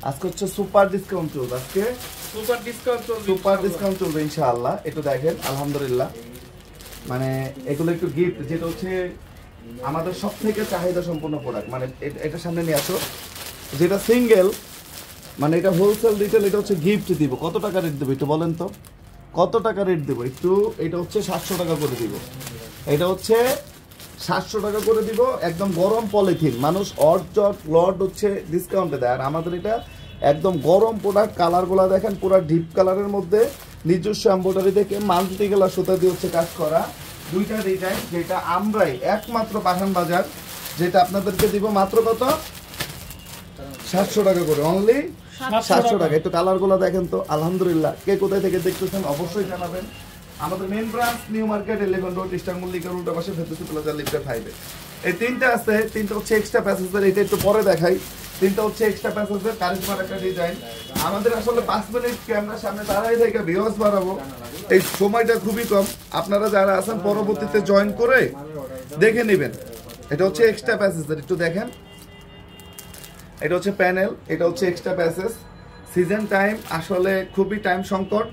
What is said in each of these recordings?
আজকে হচ্ছে super discount চলবে, আজকে সুপার ডিসকাউন্ট চলবে ইনশাআল্লাহ। একটু দেখেন আলহামদুলিল্লাহ, মানে এগুলো একটু গিফট, যেটা হচ্ছে আমাদের সব থেকে চাহিদা সম্পন্ন প্রোডাক্ট। মানে এটা সামনে নিয়ে আসো, যেটা সিঙ্গেল, মানে এটা হোলসেল রিটেল, এটা হচ্ছে গিফট দিব। কত টাকা রেট দেবো একটু বলেন তো, কত টাকা রেট দেবো একটু? এটা হচ্ছে 700 টাকা করে দিব, এটা হচ্ছে 700 টাকা করে দিব, একদম গরম পলিথিন। মানুষ অর্জট লট হচ্ছে ডিসকাউন্টে দেয়, আর আমাদের এটা একদম গরম প্রোডাক্ট। কালারগুলো দেখেন পুরো ডিপ কালারের মধ্যে, নিজস্ব এমব্রয়ডারি থেকে মাল্টি কালার সুতা দিয়ে হচ্ছে কাজ করা। দুইটা ডিজাইন, যেটা আমরাই একমাত্র পাঠান বাজার, যেটা আপনাদেরকে দিব মাত্র কত? 700 টাকা করে, অনলি 700 টাকা। একটু কালারগুলো দেখেন তো আলহামদুলিল্লাহ। কে কোথায় থেকে দেখতেছেন অবশ্যই জানাবেন। আমাদের main branch new market 11 road, eastern মল্লিকার উল্টা পাশে ফেরদৌসী প্লাজা লিফটের 5-এ। এই তিনটা আছে, তিনটা হচ্ছে এক্সট্রা প্যাসেজের, এটা একটু পরে দেখাই। তিনটা হচ্ছে এক্সট্রা প্যাসেজের কারিশমার একটা ডিজাইন। আমাদের আসলে 5 মিনিট ক্যামেরার সামনে দাঁড়াই থেকে ভিউয়ার্স বাড়াবো, এই সময়টা খুবই কম। আপনারা যারা আছেন পরবর্তীতে জয়েন করে দেখে নেবেন। এটা হচ্ছে এক্সট্রা প্যাসেজের, একটু দেখেন। এটা হচ্ছে প্যানেল, এটা হচ্ছে এক্সট্রা প্যাসেজ। সিজন টাইম আসলে খুবই টাইম সংকট,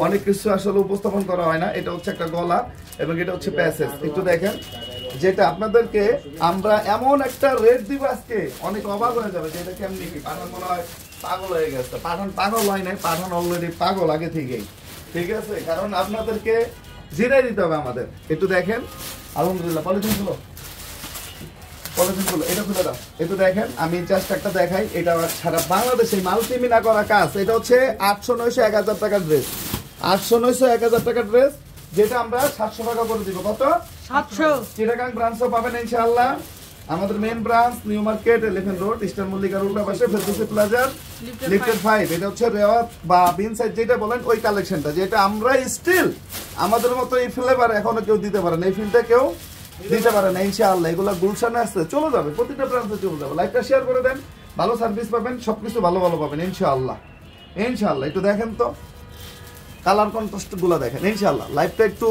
অনেক কিছু আসলে উপস্থাপন করা হয় না। এটা হচ্ছে একটা গলা এবং এটা হচ্ছে প্যাসেজ। একটু দেখেন, যেটা আপনাদেরকে আমরা এমন একটা রেট দিব আজকে, অনেক অবাক হয়ে যাবে যে এটা কেমনি কি। পাঠান মনে হয় পাগল হয়ে গেছে। পাঠান পাগল হয় নাই, পাঠান অলরেডি পাগল আগে থেকেই, ঠিক আছে? কারণ আপনাদেরকে জিরাই দিতে হবে আমাদের। একটু দেখেন আলহামদুলিল্লাহ। পলিথিন গুলো এটা খুলে দাও। একটু দেখেন, আমি জাস্ট একটা দেখাই। এটা সারা বাংলাদেশে মাল্টিমিনা করা কাজ। এটা হচ্ছে 800, 900, 1000 টাকার ড্রেস, 800, 900, 1000 টাকার ড্রেস, যেটা আমরা 700 টাকা করে দিব। কত? 700। চিটাগাং ব্রাঞ্চও পাবেন ইনশাআল্লাহ। আমাদের main branch new market 11 road, eastern মল্লিকার উল্টা পাশে ফেরদৌসী প্লাজার লিফটেড 5। এটা হচ্ছে রেওয়াত বা বিন সাইড যেটা বলেন, ওই কালেকশনটা, যেটা আমরা স্টিল আমাদের মতো এই ফ্লেভার এখনো কেউ দিতে পারে না, এই ফিলটা কেউ দিতে পারে না ইনশাআল্লাহ। এগুলো গুলশানে আসছে, চলে যাবে, প্রতিটা ব্রাঞ্চে চলে যাবে। লাইভটা শেয়ার করে দেন, ভালো সার্ভিস পাবেন, সবকিছু ভালো ভালো পাবেন ইনশাআল্লাহ। ইনশাআল্লাহ একটু দেখেন তো কালার কন্ট্রাস্ট গুলো দেখেন ইনশাআল্লাহ। লাইভটা একটু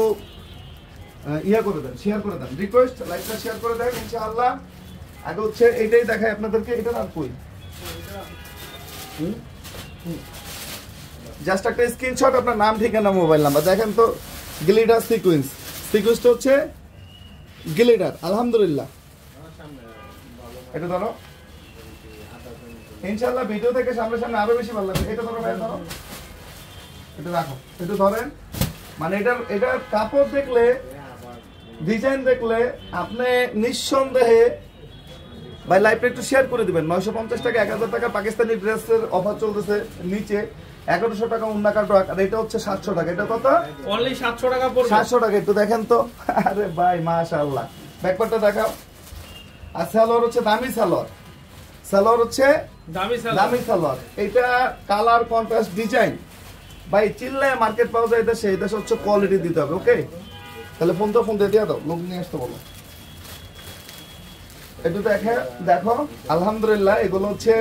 ইয়া করে দেন, শেয়ার করে দেন, রিকোয়েস্ট লাইভটা শেয়ার করে দেন ইনশাআল্লাহ। আগে হচ্ছে এইটাই দেখাই আপনাদেরকে। এটা আর কই, জাস্ট একটা স্ক্রিনশট, আপনার নাম, ঠিকানা, মোবাইল নাম্বার দেখেন তো। গ্লিটার সিকোয়েন্স, সিকোয়েন্সটা হচ্ছে গ্লিটার আলহামদুলিল্লাহ। এটা ধরো ইনশাআল্লাহ, ভিডিও থেকে সামনে সামনে আরো বেশি ভালো লাগবে। এটা ধরো ভাই, ধরো, এটা রাখো, এটা ধরেন। মানে এটার কাপড় দেখলে, ডিজাইন দেখলে আপনি নিঃসন্দেহে ভাই লাইভটা একটু শেয়ার করে দিবেন। 950 টাকা 1000 টাকা পাকিস্তানি ড্রেসের অফার চলতেছে, নিচে 1100 টাকা উন্না কাটক, আর এটা হচ্ছে 700 টাকা। এটা কত? অনলি 700 টাকা পড়বে। 700 টাকা। একটু দেখেন তো, আরে ভাই মাশাআল্লাহ। ব্যাকপার্টটা দেখাও। আর সালোয়ার হচ্ছে দামি সালোয়ার, সালোয়ার হচ্ছে দামি সালোয়ার। এটা কালার কন্ট্রাস্ট ডিজাইন ভাই চিল্লায় মার্কেট পাওয়া যায় দেশে, এই দেশে হচ্ছে কোয়ালিটি দিতে হবে। ওকে, তাহলে ফোন দিয়ে দিয়ে দাও, লোক নিয়ে আসতে বলো। একটু দেখো আলহামদুলিল্লাহ। এগুলো হচ্ছে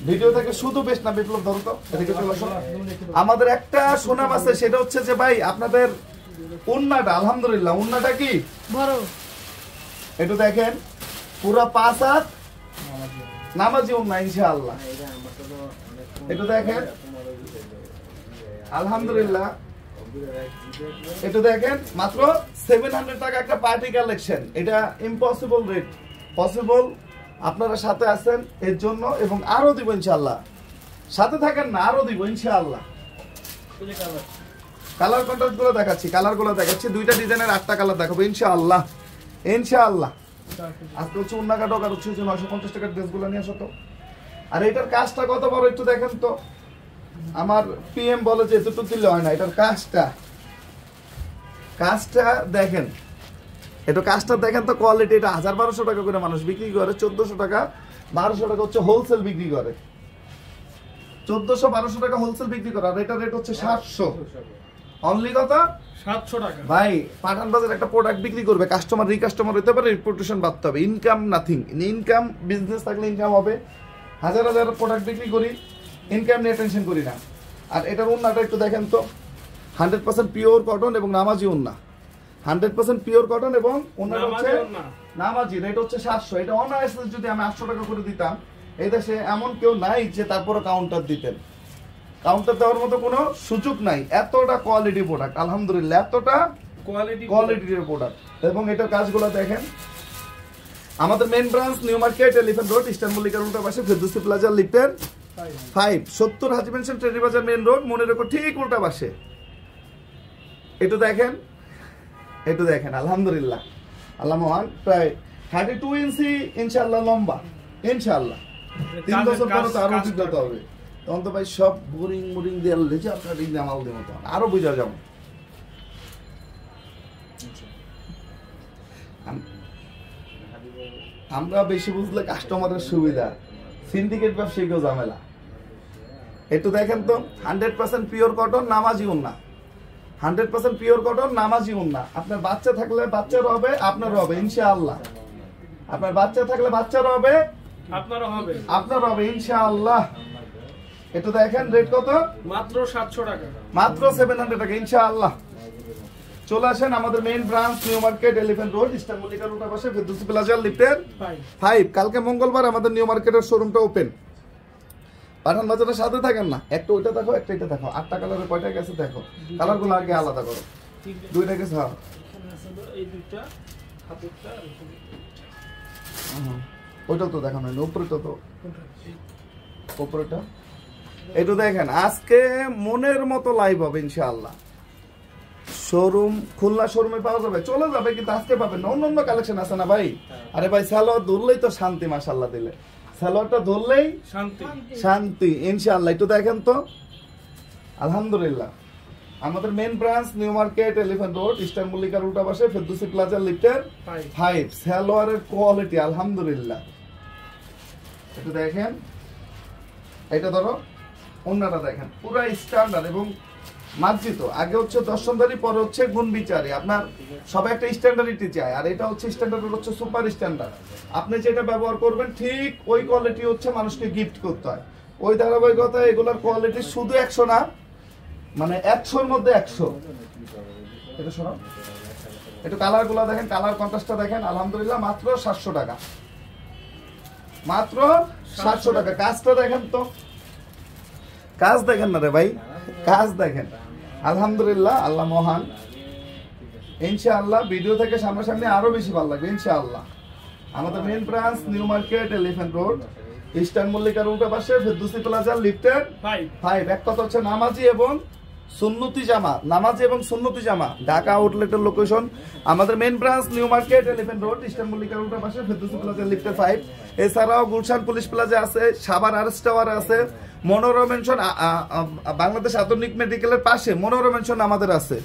ভিডিও থেকে শুধু বেশ না, বিপ্লব ধরো তো, এদিকে চলে আসো। আমাদের একটা সুনাম আছে, সেটা হচ্ছে যে ভাই আপনাদের উন্নাটা, আলহামদুলিল্লাহ উন্নাটা কি বড়। একটু দেখেন পুরো 5 হাত নামাজি উন্না ইনশাআল্লাহ। একটু দেখেন আলহামদুলিল্লাহ। একটু দেখেন মাত্র 700 টাকা একটা পার্টি কালেকশন। এটা ইম্পসিবল রেট, পসিবল। আপনারা সাথে আছেন এর জন্য, এবং আরো দিব ইনশাআল্লাহ। সাথে থাকেন না, আরো দিব ইনশাআল্লাহ। কালার কন্ট্রাস্ট গুলো দেখাচ্ছি, কালার গুলো দেখাচ্ছি। দুইটা ডিজাইনের 8টা কালার দেখাবো ইনশাআল্লাহ। ইনশাআল্লাহ আজকে হচ্ছে উন্না কাটক, আর হচ্ছে 950 টাকার ড্রেসগুলো নিয়ে আসো তো। আর এটার কাজটা কত বড় একটু দেখেন তো। আমার পিএম বলে যে এতটুকু দিলে হয় না, এটার কাজটা দেখেন। এটা কাজটা দেখেন তো, কোয়ালিটি। এটা 1000-1200 টাকা করে মানুষ বিক্রি করে, 1400 টাকা 1200 টাকা হচ্ছে হোলসেল বিক্রি করে। 1400-1200 টাকা হোলসেল বিক্রি করে, আর এটা রেট হচ্ছে 700। অনলি কত? 700 টাকা। ভাই পাঠান বাজার একটা প্রোডাক্ট বিক্রি করবে, কাস্টমার রিকাস্টমার হতে পারে, রিপুটেশন বাড়তে হবে। ইনকাম নাথিং, ইনকাম বিজনেস থাকলে ইনকাম হবে। হাজার হাজার প্রোডাক্ট বিক্রি করি, ইনকাম নিয়ে টেনশন করি না। আর এটার উন্নাটা একটু দেখেন তো, 100% পিওর কটন এবং নামাজি উন্না, 100% পিওর কটন এবং উন্নাটা হচ্ছে নামাজি। রেট হচ্ছে 700। এটা অনায়াসে যদি আমি 800 টাকা করে দিতাম, এই দেশে এমন কেউ নাই যে তারপরে কাউন্টার দিতেন। কাউন্টার দেওয়ার মতো কোনো সুযোগ নাই, এতটা কোয়ালিটি প্রোডাক্ট আলহামদুলিল্লাহ, এতটা কোয়ালিটির প্রোডাক্ট। এবং এটার কাজগুলো দেখেন। আমাদের main branch new market, elephant road, eastern মল্লিকার উল্টা পাশে, ফেরদৌসি প্লাজা লিফটের 5, 70 হাজী মেনশন, ট্রেডি বাজার মেইন রোড, মনে রেখো ঠিক উল্টা পাশে। একটু দেখেন আলহামদুলিল্লাহ, আল্লাহ মহান। প্রায় 32 ইঞ্চি ইনশাআল্লাহ লম্বা, ইনশাআল্লাহ 3 বছর পরে তো আরো অভিজ্ঞতা হবে। তখন তো ভাই সব বোরিং দিয়ে লেজে আপনার রিং নামাল দিয়ে মতো আরো বুঝা যাবো। আমরা বেশি বুঝলে কাস্টমারের সুবিধা, সিন্ডিকেট ব্যবসায়ীকেও ঝামেলা। একটু দেখেন তো, 100% পিওর কটন, নামাজি উন্না, 100% পিওর কটন, নামাজি উন্না। আপনার বাচ্চা থাকলে বাচ্চারও হবে, আপনারও হবে ইনশাআল্লাহ। আপনার বাচ্চা থাকলে বাচ্চারও হবে, আপনারও হবে ইনশাআল্লাহ। একটু দেখেন রেট কত, মাত্র 700 টাকা, মাত্র 700 টাকা ইনশাআল্লাহ। চলে আসেন আমাদের main branch new market, elephant road, eastern মল্লিকার উল্টা পাশে, ফেরদৌসি প্লাজা লিফটের 5। কালকে মঙ্গলবার আমাদের নিউ মার্কেটের শোরুমটা ওপেন। পাঠান বাজারের সাথে থাকেন না, একটা ওইটা দেখো, একটা এটা দেখো, 8টা কালারের কয়টা গেছে দেখো, কালারগুলো আগে আলাদা করো। 2টা গেছে, হ্যাঁ এই দুইটা হাতেরটা, ওইটা তো দেখানো হয়নি, উপরেটা তো, উপরেটা একটু দেখেন। আজকে মনের মতো লাইভ হবে ইনশাআল্লাহ। শোরুম খুলনা শোরুমে পাওয়া যাবে, চলে যাবে, কিন্তু আজকে পাবেন না। অন্য কালেকশন আছে না ভাই। আরে ভাই সালোয়ার ধরলেই তো শান্তি, মাশাআল্লাহ দিলে সালোয়ারটা ধরলেই শান্তি ইনশাআল্লাহ। একটু দেখেন তো আলহামদুলিল্লাহ। আমাদের main branch new market, elephant road, eastern মল্লিকার উল্টা পাশে, ফেরদৌসি প্লাজা লিফটের 5। সালোয়ারের কোয়ালিটি আলহামদুলিল্লাহ। একটু দেখেন, এটা ধরো, অন্যটা দেখেন, পুরো স্ট্যান্ডার্ড এবং মার্জিত। আগে হচ্ছে দর্শনদারি, পরে হচ্ছে গুণ বিচারি। আপনার সবাই একটা স্ট্যান্ডার্ডিটি চায়, আর এটা হচ্ছে স্ট্যান্ডার্ড, হচ্ছে সুপার স্ট্যান্ডার্ড। আপনি যেটা ব্যবহার করবেন ঠিক ওই কোয়ালিটি হচ্ছে মানুষকে গিফট করতে হয়। ওই ধারাবাহিকতা এগুলোর কোয়ালিটি শুধু 100 না, মানে 100-র মধ্যে 100। এটা শোনো, একটু কালার গুলা দেখেন, কালার কন্ট্রাস্টটা দেখেন আলহামদুলিল্লাহ। মাত্র 700 টাকা, মাত্র 700 টাকা। কাজটা দেখেন তো, কাজ দেখেন না রে ভাই, কাজ দেখেন আলহামদুলিল্লাহ, আল্লাহ মহান। ইনশাআল্লাহ ভিডিও থেকে সামনাসামনি আরো বেশি ভালো লাগবে ইনশাআল্লাহ। আমাদের main branch new market, elephant road, eastern মল্লিকার উল্টা পাশে, ফেরদৌসি প্লাজা লিফটের 5। এক কথা হচ্ছে নামাজি এবং সুন্নতি জামা, নামাজি এবং সুন্নতি জামা, ঢাকা আউটলেটের লোকেশন। আমাদের main branch new market, elephant road, eastern মল্লিকার উল্টা পাশে, ফেরদৌসি প্লাজা লিফটের 5। এছাড়াও গুলশান পুলিশ প্লাজা আছে, সাভার আরএস টাওয়ার আছে, মনোরম মেনশন, বাংলাদেশ আধুনিক মেডিকেলের পাশে মনোরম মেনশন আমাদের আছে।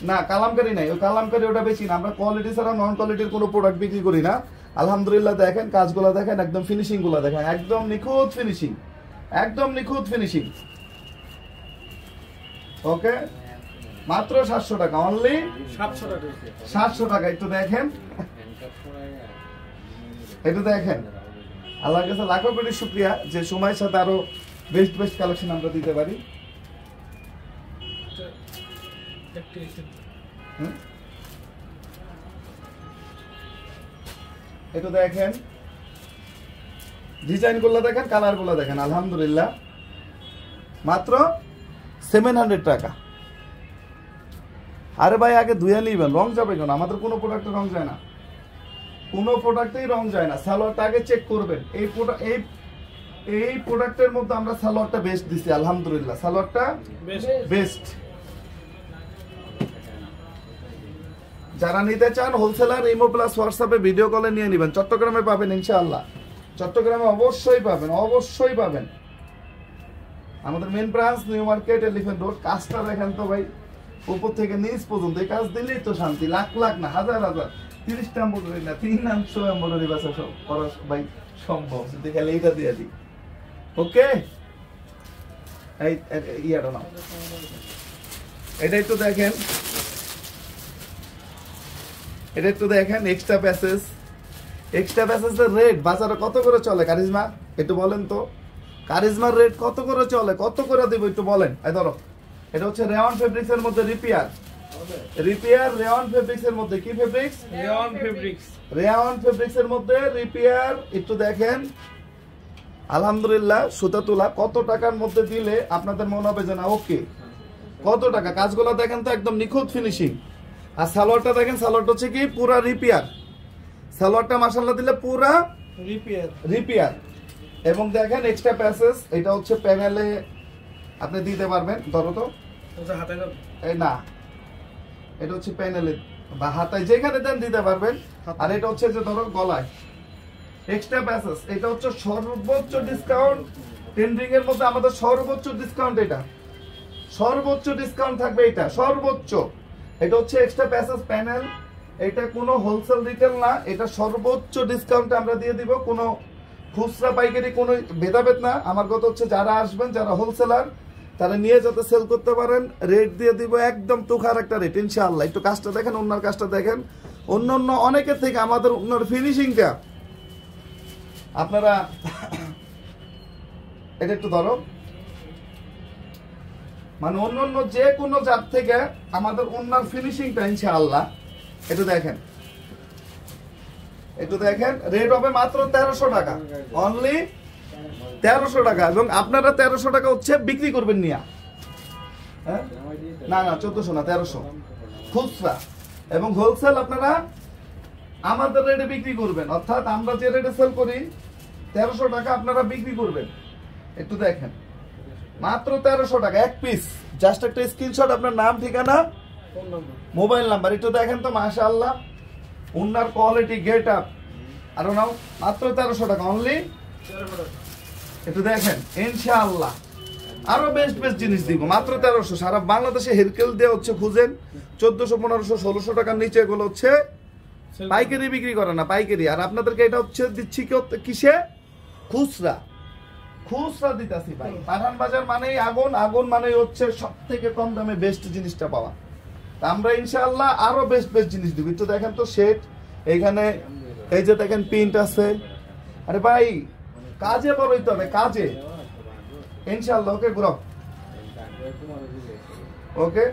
না কালামকারী নাই, ওই কালামকারী ওটা বেশি না। আমরা কোয়ালিটি ছাড়া নন কোয়ালিটির কোনো প্রোডাক্ট বিক্রি করি না। আলহামদুলিল্লাহ দেখেন কাজগুলো দেখেন, একদম ফিনিশিং গুলো দেখেন, একদম নিখুঁত ফিনিশিং, একদম নিখুঁত ফিনিশিং। ওকে, মাত্র 700 টাকা, অনলি 700 টাকা। একটু দেখেন, একটু দেখেন। আল্লাহর কাছে লাখো কোটি শুকরিয়া যে সময়ের সাথে আরো বেস্ট কালেকশন আমরা দিতে পারি। একটু দেখেন ডিজাইন গুলো দেখেন, কালার গুলো দেখেন আলহামদুলিল্লাহ। মাত্র 700 টাকা। আরে ভাই আগে ধুয়ে নিবেন, রং যাবে কেন? আমাদের কোনো প্রোডাক্টে রং যায় না, কোনো প্রোডাক্টেই রং যায় না। সালোয়ারটা আগে চেক করবেন। এই প্রোডাক্টের মধ্যে আমরা সালোয়ারটা বেস্ট দিছি আলহামদুলিল্লাহ, সালোয়ারটা বেস্ট। যারা নিতে চান হোলসেলার, ইমো প্লাস হোয়াটসঅ্যাপে ভিডিও কলে নিয়ে নেবেন। চট্টগ্রামে পাবেন ইনশাআল্লাহ, চট্টগ্রামে অবশ্যই পাবেন, অবশ্যই পাবেন। আমাদের main branch new market, elephant road. কাজটা দেখেন তো ভাই, উপর থেকে নিচ পর্যন্ত এই কাজ দিলেই তো শান্তি। লাখ লাখ না, হাজার হাজার, 30টা এমব্রয়ডারি না, 300 এমব্রয়ডারি বাসা সব করা ভাই সম্ভব, যদি খালি এইটা দিয়ে দিই। ওকে, এই ইয়াটা নাও, এটা একটু দেখেন, এটা একটু দেখেন। এক্সট্রা প্যাসেজ, এক্সট্রা প্যাসেজের রেট বাজারে কত করে চলে কারিজমা? একটু বলেন তো, কারিজমার রেট কত করে চলে, কত করে দেবো একটু বলেন। এই ধরো, এটা হচ্ছে রেওয়ান ফেব্রিক্স এর মধ্যে রিপিয়ার, রিপেয়ার রেয়ন ফেব্রিক্স এর মধ্যে। কি fabrics? Rayon fabrics. Rayon fabrics এর মধ্যে রিপেয়ার। একটু দেখেন আলহামদুলিল্লাহ সুতা তোলা কত টাকার মধ্যে দিলে আপনাদের মনে হবে যে না ওকে কত টাকা। কাজগুলো দেখেন তো একদম নিখুঁত ফিনিশিং। আর সালোয়ারটা দেখেন, সালোয়ারটা হচ্ছে কি পুরা রিপেয়ার। সালোয়ারটা মাশাআল্লাহ দিলে পুরা রিপেয়ার। এবং দেখেন এক্সট্রা প্যাসেজ, এটা হচ্ছে প্যানেলে আপনি দিতে পারবেন। ধরো তো এই না, এটা হচ্ছে প্যানেলে বা হাতায় যেখানে দেন দিতে পারবেন। আর এটা হচ্ছে যে ধরো গলায় এক্সট্রা প্যাসেজ। এটা হচ্ছে সর্বোচ্চ ডিসকাউন্ট ট্রেন্ডিং এর মধ্যে আমাদের সর্বোচ্চ ডিসকাউন্ট। এটা সর্বোচ্চ ডিসকাউন্ট থাকবে, এটা সর্বোচ্চ। এটা হচ্ছে এক্সট্রা প্যাসেজ প্যানেল। এটা কোনো হোলসেল রিটেল না, এটা সর্বোচ্চ ডিসকাউন্টে আমরা দিয়ে দিব। কোনো খুচরা পাইকারি কোনো ভেদাভেদ না। আমার কথা হচ্ছে যারা আসবেন, যারা হোলসেলার, তারা নিয়ে যাতে সেল করতে পারেন, রেট দিয়ে দিব একদম তুখার একটা রেট ইনশাআল্লাহ। একটু কাজটা দেখেন, অন্যার কাজটা দেখেন। অন্য অনেকের থেকে আমাদের অন্যর ফিনিশিংটা আপনারা এটা একটু ধরো, মানে অন্য যে কোনো জাত থেকে আমাদের অন্যার ফিনিশিংটা ইনশাআল্লাহ। একটু দেখেন, একটু দেখেন। রেট হবে মাত্র 1300 টাকা, অনলি 1300 টাকা। এবং আপনারা 1300 টাকা হচ্ছে বিক্রি করবেন নিয়া, হ্যাঁ না 1400 না 1300 খুচরা। এবং হোলসেল আপনারা আমাদের রেটে বিক্রি করবেন, অর্থাৎ আমরা যে রেটে সেল করি 1300 টাকা আপনারা বিক্রি করবেন। একটু দেখেন মাত্র 1300 টাকা এক পিস। জাস্ট একটা স্ক্রিনশট, আপনার নাম, ঠিকানা, মোবাইল নাম্বার। একটু দেখেন তো মাশাআল্লাহ উন্নার কোয়ালিটি, গেট আপ। আর নাও মাত্র 1300 টাকা অনলি। একটু দেখেন ইনশাআল্লাহ আরো বেস্ট বেস্ট জিনিস দিব মাত্র 1300। সারা বাংলাদেশে হেরকেল দিয়ে হচ্ছে খুঁজেন 1400 1500 1600 টাকার নিচে এগুলো হচ্ছে পাইকারি বিক্রি করে না, পাইকারি। আর আপনাদেরকে এটা হচ্ছে দিচ্ছি কিসে? খুচরা। খুচরা দিতাছি ভাই। পাঠান বাজার মানেই আগুন, আগুন মানেই হচ্ছে সব থেকে কম দামে বেস্ট জিনিসটা পাওয়া। তা আমরা ইনশাআল্লাহ আরো বেস্ট বেস্ট জিনিস দিব। একটু দেখেন তো সেট, এইখানে এই যে দেখেন প্রিন্ট আছে। আরে ভাই কাজে বড় হইতে হবে, কাজে ইনশাআল্লাহ। ওকে ব্রো, ওকে।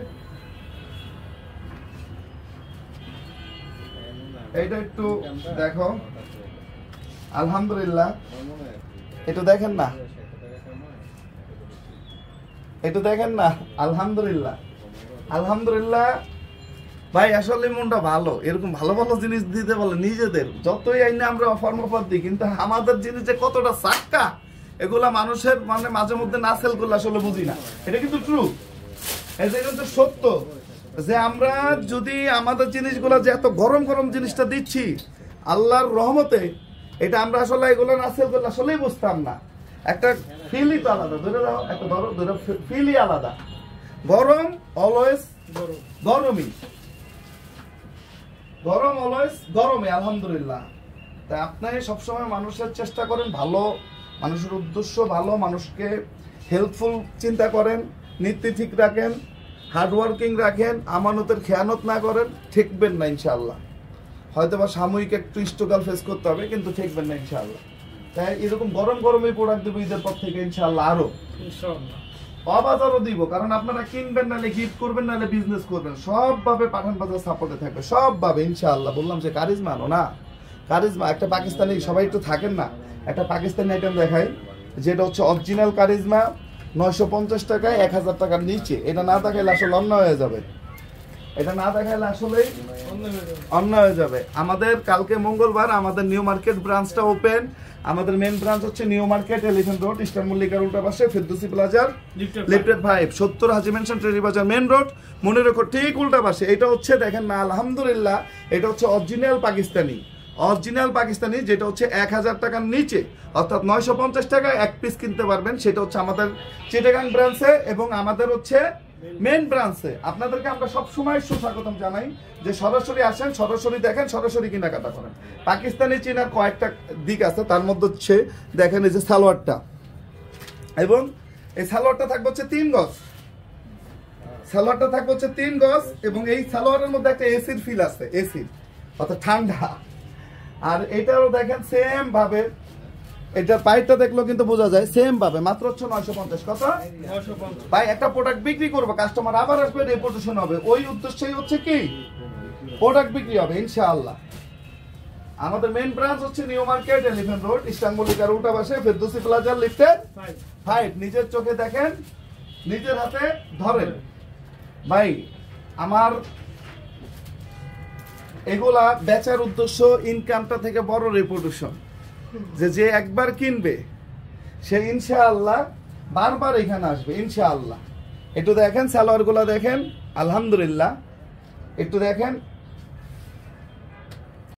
এইটা একটু দেখো আলহামদুলিল্লাহ। একটু দেখেন না, একটু দেখেন না আলহামদুলিল্লাহ। আলহামদুলিল্লাহ ভাই আসলে মনটা ভালো, এরকম ভালো ভালো জিনিস দিতে বলে নিজেদের। যতই আইনে আমরা অফার মফার দিই, কিন্তু আমাদের জিনিস যে কতটা সাক্কা এগুলা মানুষের মানে মাঝে মধ্যে না সেল করলে আসলে বুঝি না। এটা কিন্তু ট্রু, এটা কিন্তু সত্য যে আমরা যদি আমাদের জিনিসগুলো যে এত গরম গরম জিনিসটা দিচ্ছি আল্লাহর রহমতে, এটা আমরা আসলে এগুলো না সেল করলে আসলেই বুঝতাম না। একটা ফিলই তো আলাদা, ধরে দাও একটা ধরো, ধরে ফিলই আলাদা। গরম অলওয়েজ গরমই, গরম অলওয়েজ গরমই আলহামদুলিল্লাহ। তাই আপনি সবসময় মানুষের চেষ্টা করেন ভালো, মানুষের উদ্দেশ্য ভালো, মানুষকে হেল্পফুল চিন্তা করেন, নীতি ঠিক রাখেন, হার্ডওয়ার্কিং রাখেন, আমানতের খেয়ানত না করেন, ঠেকবেন না ইনশাআল্লাহ। হয়তো বা সাময়িক একটু স্ট্রাগল ফেস করতে হবে, কিন্তু ঠেকবেন না ইনশাআল্লাহ। তাই এরকম গরম গরমই প্রোডাক্ট দেবো ঈদের পর থেকে ইনশাআল্লাহ। আরো অবাজারও দিব, কারণ আপনারা কিনবেন নাহলে গিফট করবেন নাহলে বিজনেস করবেন, সবভাবে পাঠান বাজার সাপোর্টে থাকবে, সবভাবে ইনশাআল্লাহ। বললাম যে কারিজমা আনো না, কারিজমা একটা পাকিস্তানি, সবাই একটু থাকেন না, একটা পাকিস্তানি আইটেম দেখাই যেটা হচ্ছে অরিজিনাল কারিজমা 950 টাকায় 1000 টাকার নিচে। এটা না দেখাইলে আসলে অন্য হয়ে যাবে, এটা না দেখাইলে আসলে অন্য হয়ে যাবে। আমাদের কালকে মঙ্গলবার আমাদের নিউ মার্কেট ব্রাঞ্চটা ওপেন। আমাদের মেন ব্রাঞ্চ হচ্ছে new market, elephant road, eastern মল্লিকার উল্টা পাশে, ফেরদৌসি প্লাজার লিফটেড 5, 70 হাজি মেনশন, ট্রেরি বাজার মেন রোড, মনে রেখো ঠিক উল্টা পাশে। এটা হচ্ছে দেখেন না আলহামদুলিল্লাহ, এটা হচ্ছে অরিজিনাল পাকিস্তানি, অরিজিনাল পাকিস্তানি, যেটা হচ্ছে 1000 টাকার নিচে, অর্থাৎ 950 টাকায় এক পিস কিনতে পারবেন। সেটা হচ্ছে আমাদের চিটাগাং ব্রাঞ্চে এবং আমাদের হচ্ছে মেন ব্রাঞ্চে। আপনাদেরকে আমরা সবসময় সুস্বাগতম জানাই যে সরাসরি আসেন, সরাসরি দেখেন, সরাসরি কেনাকাটা করেন। পাকিস্তানি চীনার কয়েকটা দিক আছে, তার মধ্যে হচ্ছে দেখেন এই যে সালোয়ারটা, এবং এই সালোয়ারটা থাকবে হচ্ছে 3 গজ, সালোয়ারটা থাকবে হচ্ছে 3 গজ, এবং এই সালোয়ারের মধ্যে একটা এসির ফিল আছে, এসির অর্থাৎ ঠান্ডা। আর এটারও দেখেন সেম ভাবে এটা পাইপটা দেখলো কিন্তু বোঝা যায় সেম ভাবে মাত্র হচ্ছে 950 কত ভাই একটা প্রোডাক্ট বিক্রি করবো কাস্টমার আবার আসবে রেপুটেশন হবে ওই উদ্দেশ্যই হচ্ছে কি প্রোডাক্ট বিক্রি হবে ইনশাআল্লাহ আমাদের মেইন ব্রাঞ্চ হচ্ছে নিউ মার্কেট এলিফ্যান্ট রোড ইস্টানবুলিকার উল্টা পাশে ফেরদৌসি প্লাজার লিফটের 5 নিজের চোখে দেখেন নিজের হাতে ধরেন ভাই আমার এগুলা বেচার উদ্দেশ্য ইনকামটা থেকে বড় রেপুটেশন যে একবার কিনবে সে ইনশাআল্লাহ বারবার এখানে আসবে ইনশাআল্লাহ একটু দেখেন সালোয়ার গুলা দেখেন আলহামদুলিল্লাহ একটু দেখেন